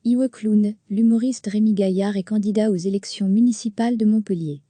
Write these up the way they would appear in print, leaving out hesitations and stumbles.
Iwe Clown, l'humoriste Rémi Gaillard est candidat aux élections municipales de Montpellier.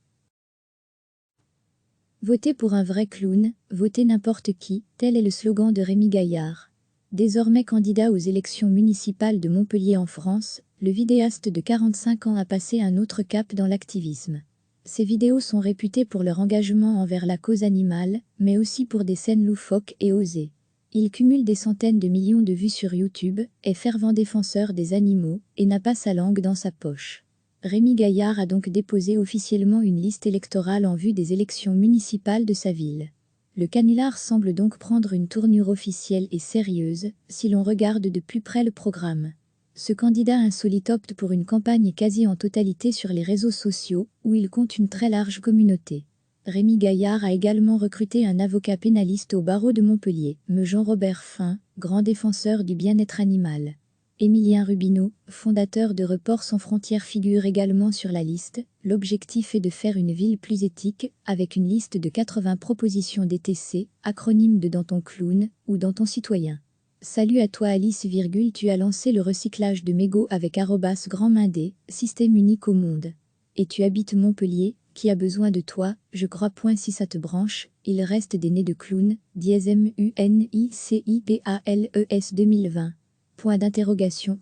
Votez pour un vrai clown, votez n'importe qui, tel est le slogan de Rémi Gaillard. Désormais candidat aux élections municipales de Montpellier en France, le vidéaste de 45 ans a passé un autre cap dans l'activisme. Ses vidéos sont réputées pour leur engagement envers la cause animale, mais aussi pour des scènes loufoques et osées. Il cumule des centaines de millions de vues sur YouTube, est fervent défenseur des animaux et n'a pas sa langue dans sa poche. Rémi Gaillard a donc déposé officiellement une liste électorale en vue des élections municipales de sa ville. Le canular semble donc prendre une tournure officielle et sérieuse, si l'on regarde de plus près le programme. Ce candidat insolite opte pour une campagne quasi en totalité sur les réseaux sociaux, où il compte une très large communauté. Rémi Gaillard a également recruté un avocat pénaliste au barreau de Montpellier, Jean-Robert Fin, grand défenseur du bien-être animal. Émilien Rubineau, fondateur de Reports sans frontières, figure également sur la liste. L'objectif est de faire une ville plus éthique, avec une liste de 80 propositions DTC, acronyme de Dans ton clown ou Dans ton citoyen. Salut à toi Alice, tu as lancé le recyclage de mégots avec @grandmindé, système unique au monde. Et tu habites Montpellier, qui a besoin de toi, je crois. Si ça te branche, il reste des nez de clown, #MUNICIPALES 2020. Point d'interrogation.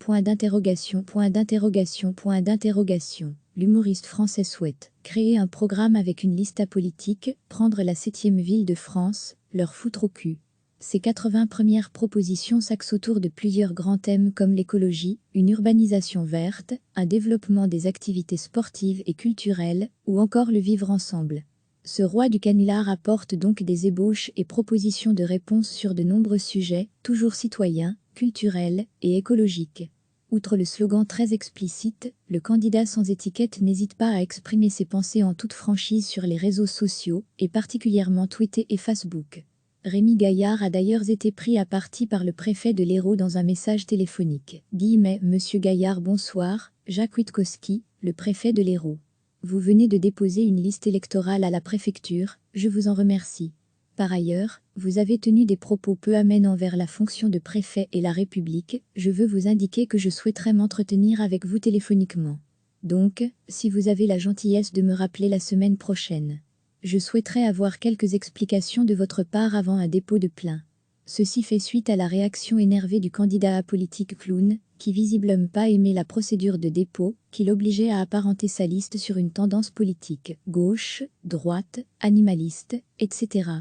L'humoriste français souhaite créer un programme avec une liste apolitique, prendre la 7e ville de France, leur foutre au cul. Ces 80 premières propositions s'axent autour de plusieurs grands thèmes comme l'écologie, une urbanisation verte, un développement des activités sportives et culturelles, ou encore le vivre ensemble. Ce roi du canular apporte donc des ébauches et propositions de réponses sur de nombreux sujets, toujours citoyens, culturels et écologiques. Outre le slogan très explicite, le candidat sans étiquette n'hésite pas à exprimer ses pensées en toute franchise sur les réseaux sociaux, et particulièrement Twitter et Facebook. Rémi Gaillard a d'ailleurs été pris à partie par le préfet de l'Hérault dans un message téléphonique. Monsieur Gaillard, bonsoir, Jacques Witkowski, le préfet de l'Hérault. Vous venez de déposer une liste électorale à la préfecture, je vous en remercie. Par ailleurs, vous avez tenu des propos peu amènes envers la fonction de préfet et la République. Je veux vous indiquer que je souhaiterais m'entretenir avec vous téléphoniquement. Donc, si vous avez la gentillesse de me rappeler la semaine prochaine. Je souhaiterais avoir quelques explications de votre part avant un dépôt de plainte. Ceci fait suite à la réaction énervée du candidat apolitique clown, qui visiblement pas aimé la procédure de dépôt, qui l'obligeait à apparenter sa liste sur une tendance politique, gauche, droite, animaliste, etc.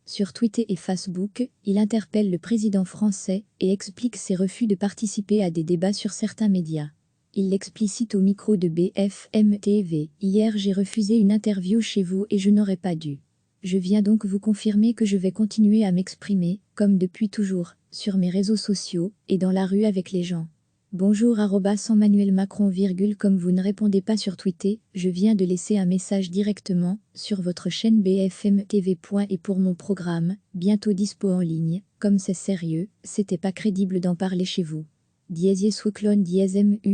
Sur Twitter et Facebook, il interpelle le président français et explique ses refus de participer à des débats sur certains médias. Il l'explicite au micro de BFM TV. Hier, j'ai refusé une interview chez vous et je n'aurais pas dû. Je viens donc vous confirmer que je vais continuer à m'exprimer, comme depuis toujours, sur mes réseaux sociaux et dans la rue avec les gens. Bonjour @Emmanuel Macron, comme vous ne répondez pas sur Twitter, je viens de laisser un message directement sur votre chaîne BFM TV. Et pour mon programme, bientôt dispo en ligne, comme c'est sérieux, c'était pas crédible d'en parler chez vous. /swclone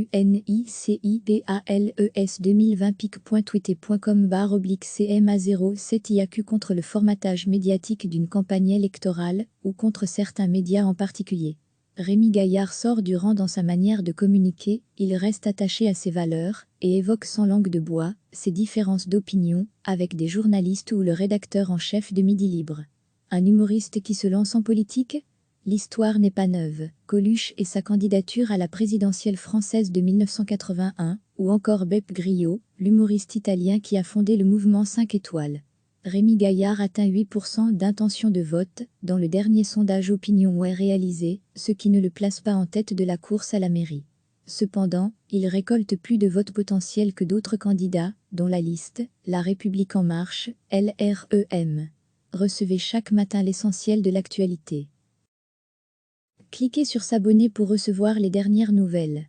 MUNICIPALES 2020 pic.twitter.com/CMA07 IAQ contre le formatage médiatique d'une campagne électorale, ou contre certains médias en particulier. Rémi Gaillard sort du rang dans sa manière de communiquer, il reste attaché à ses valeurs, et évoque sans langue de bois, ses différences d'opinion, avec des journalistes ou le rédacteur en chef de Midi Libre. Un humoriste qui se lance en politique ? L'histoire n'est pas neuve. Coluche et sa candidature à la présidentielle française de 1981, ou encore Beppe Grillo, l'humoriste italien qui a fondé le mouvement 5 étoiles. Rémi Gaillard atteint 8% d'intention de vote dans le dernier sondage OpinionWay réalisé, ce qui ne le place pas en tête de la course à la mairie. Cependant, il récolte plus de votes potentiels que d'autres candidats, dont la liste La République en marche, LREM. Recevez chaque matin l'essentiel de l'actualité. Cliquez sur s'abonner pour recevoir les dernières nouvelles.